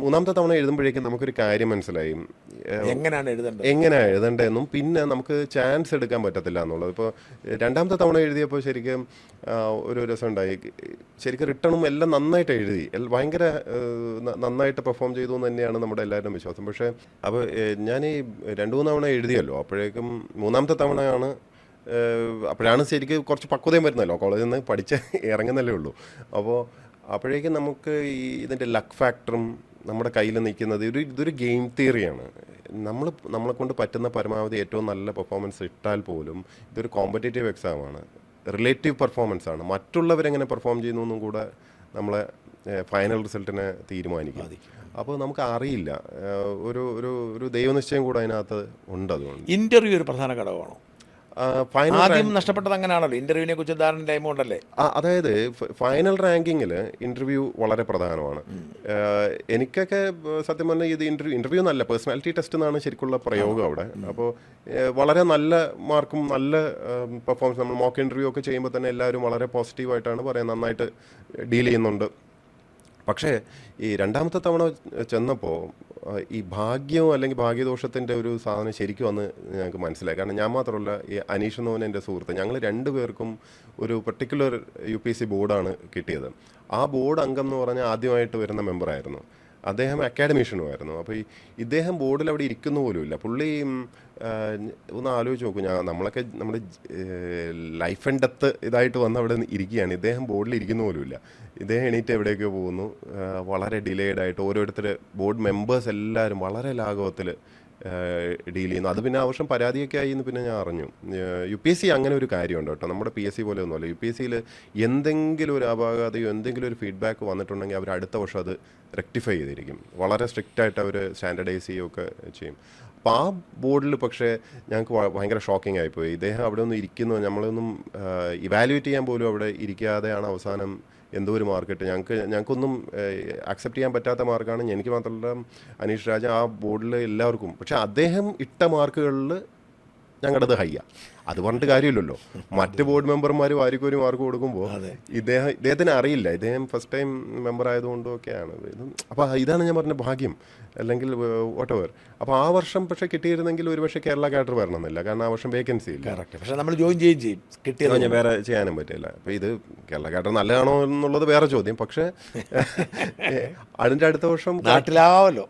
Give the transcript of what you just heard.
മൂന്നാമത്തെ തവണ എഴുതുമ്പോഴേക്കും നമുക്കൊരു കാര്യം മനസ്സിലായി, എങ്ങനെയാണ് എഴുതേണ്ടതെന്നും പിന്നെ നമുക്ക് ചാൻസ് എടുക്കാൻ പറ്റത്തില്ല എന്നുള്ളത്. ഇപ്പോൾ രണ്ടാമത്തെ തവണ എഴുതിയപ്പോൾ ശരിക്കും ഒരു രസമുണ്ടായി. ശരിക്കും റിട്ടണും എല്ലാം നന്നായിട്ട് എഴുതി, ഭയങ്കര നന്നായിട്ട് പെർഫോം ചെയ്തു എന്ന് തന്നെയാണ് നമ്മുടെ എല്ലാവരുടെയും വിശ്വാസം. പക്ഷേ അപ്പോൾ ഞാൻ ഈ 2-3 തവണ എഴുതിയല്ലോ, അപ്പോഴേക്കും മൂന്നാമത്തെ തവണയാണ് അപ്പോഴാണ് ശരിക്കും കുറച്ച് പക്വതയും വരുന്നല്ലോ, കോളേജിൽ നിന്ന് പഠിച്ച് ഇറങ്ങുന്നല്ലേ ഉള്ളൂ. അപ്പോൾ അപ്പോഴേക്കും നമുക്ക് ഈ ഇതിൻ്റെ ലക്ക് ഫാക്ടറും നമ്മുടെ കയ്യിൽ നിൽക്കുന്നത് ഇതൊരു ഗെയിം തിയറിയാണ്. നമ്മളെ കൊണ്ട് പറ്റുന്ന പരമാവധി ഏറ്റവും നല്ല പെർഫോമൻസ് ഇട്ടാൽ പോലും ഇതൊരു കോമ്പറ്റേറ്റീവ് എക്സാമാണ്, റിലേറ്റീവ് പെർഫോമൻസ് ആണ്. മറ്റുള്ളവരെങ്ങനെ പെർഫോം ചെയ്യുന്നു എന്നും കൂടെ നമ്മളെ ഫൈനൽ റിസൾട്ടിനെ തീരുമാനിക്കും. അപ്പോൾ നമുക്ക് അറിയില്ല, ഒരു ദൈവനിശ്ചയം കൂടെ അതിനകത്ത് ഉണ്ട്. അതുകൊണ്ട് ഇന്റർവ്യൂ ഒരു പ്രധാന ഘടകമാണോ? ആദ്യം നഷ്ടപ്പെട്ടത് അങ്ങനെയാണല്ലോ, ഇന്റർവ്യൂവിനെ കുറിച്ച് ധാരണ ടൈം ഉണ്ടല്ലേ. അതായത് ഫൈനൽ റാങ്കിങ്ങിൽ ഇന്റർവ്യൂ വളരെ പ്രധാനമാണ്. എനിക്കൊക്കെ സത്യം പറഞ്ഞാൽ ഇത് ഇന്റർവ്യൂ നല്ല പേഴ്സണാലിറ്റി ടെസ്റ്റ് എന്നാണ് ശരിക്കുള്ള പ്രയോഗം അവിടെ. അപ്പോൾ വളരെ നല്ല മാർക്കും നല്ല പെർഫോമൻസ്, നമ്മൾ മോക്ക് ഇന്റർവ്യൂ ഒക്കെ ചെയ്യുമ്പോൾ തന്നെ എല്ലാവരും വളരെ പോസിറ്റീവായിട്ടാണ് പറയുന്നത്, നന്നായിട്ട് ഡീൽ ചെയ്യുന്നുണ്ട്. പക്ഷേ ഈ രണ്ടാമത്തെ തവണ ചെന്നപ്പോൾ ഈ ഭാഗ്യമോ അല്ലെങ്കിൽ ഭാഗ്യദോഷത്തിൻ്റെ ഒരു സാധനം ശരിക്കും വന്ന് ഞങ്ങൾക്ക് മനസ്സിലായി. കാരണം ഞാൻ മാത്രമല്ല, ഈ അനീഷ് എന്ന് പറഞ്ഞ എൻ്റെ സുഹൃത്ത്, ഞങ്ങൾ 2 പേർക്കും ഒരു പെർട്ടിക്കുലർ UPSC ബോർഡാണ് കിട്ടിയത്. ആ ബോർഡ് അംഗം എന്ന് പറഞ്ഞാൽ ആദ്യമായിട്ട് വരുന്ന മെമ്പറായിരുന്നു. അദ്ദേഹം അക്കാഡമീഷ്യനുമായിരുന്നു. അപ്പോൾ ഇദ്ദേഹം ബോർഡിൽ അവിടെ ഇരിക്കുന്ന പോലുമില്ല. പുള്ളി ഒന്ന് ആലോചിച്ച് നോക്കും, നമ്മളൊക്കെ നമ്മുടെ ലൈഫ് ആൻഡ് ഡെത്ത് ഇതായിട്ട് വന്ന് അവിടെ ഇരിക്കുകയാണ്, ഇദ്ദേഹം ബോർഡിൽ ഇരിക്കുന്ന പോലുമില്ല. ഇദ്ദേഹം എണീറ്റ് എവിടെയൊക്കെ പോകുന്നു, വളരെ ഡിലേഡ് ആയിട്ട് ഓരോരുത്തർ ബോർഡ് മെമ്പേഴ്സ് എല്ലാവരും വളരെ ലാഘവത്തിൽ ഡീൽ ചെയ്യുന്നു. അത് പിന്നെ ആ വർഷം പരാതിയൊക്കെ ആയി എന്ന് പിന്നെ ഞാൻ അറിഞ്ഞു. UPSC അങ്ങനെ ഒരു കാര്യമുണ്ട് കേട്ടോ, നമ്മുടെ PSC പോലെ ഒന്നുമല്ല. UPSCയിൽ എന്തെങ്കിലും ഒരു അപാകതയോ എന്തെങ്കിലും ഒരു ഫീഡ്ബാക്ക് വന്നിട്ടുണ്ടെങ്കിൽ അവർ അടുത്ത വർഷം അത് റെക്ടിഫൈ ചെയ്തിരിക്കും. വളരെ സ്ട്രിക്റ്റ് ആയിട്ട് അവർ സ്റ്റാൻഡർഡൈസ് ചെയ്യുകയൊക്കെ ചെയ്യും. അപ്പോൾ ആ ബോർഡിൽ പക്ഷേ ഞങ്ങൾക്ക് ഭയങ്കര ഷോക്കിംഗ് ആയിപ്പോയി. ഇദ്ദേഹം അവിടെ ഒന്നും ഇരിക്കുന്നു, നമ്മളൊന്നും ഇവാലുവേറ്റ് ചെയ്യാൻ പോലും അവിടെ ഇരിക്കാതെയാണ് അവസാനം എന്തോ ഒരു മാർക്കിട്ട് ഞങ്ങൾക്കൊന്നും അക്സെപ്റ്റ് ചെയ്യാൻ പറ്റാത്ത മാർക്കാണ്. എനിക്ക് മാത്രമല്ല, അനീഷ് രാജ ആ ബോർഡിൽ എല്ലാവർക്കും. പക്ഷെ അദ്ദേഹം ഇട്ട മാർക്കുകളിൽ ഞങ്ങളുടേത് ഹൈയാണ്. അത് പറഞ്ഞിട്ട് കാര്യമില്ലല്ലോ. മറ്റ് ബോർഡ് മെമ്പർമാർ വാരിക്കോരി മാർക്ക് കൊടുക്കുമ്പോൾ ഇദ്ദേഹത്തിന് അറിയില്ല, ഇദ്ദേഹം ഫസ്റ്റ് ടൈം മെമ്പർ ആയതുകൊണ്ടും ഒക്കെയാണ്. അപ്പോൾ ഇതാണ് ഞാൻ പറഞ്ഞ ഭാഗ്യം, അല്ലെങ്കിൽ വാട്ട് എവർ. അപ്പോൾ ആ വർഷം പക്ഷേ കിട്ടിയിരുന്നെങ്കിൽ ഒരുപക്ഷെ കേരള കാഡർ വരണമെന്നില്ല, കാരണം ആ വർഷം വേക്കൻസി ഇല്ല. പക്ഷേ നമ്മൾ ജോയിൻ ചെയ്യും, കിട്ടിയത് വേറെ ചെയ്യാനും പറ്റില്ല. അപ്പോൾ ഇത് കേരള കാഡർ നല്ലതാണോ എന്നുള്ളത് വേറെ ചോദ്യം. പക്ഷേ അതിൻ്റെ അടുത്ത വർഷം നാട്ടിലാവാമല്ലോ.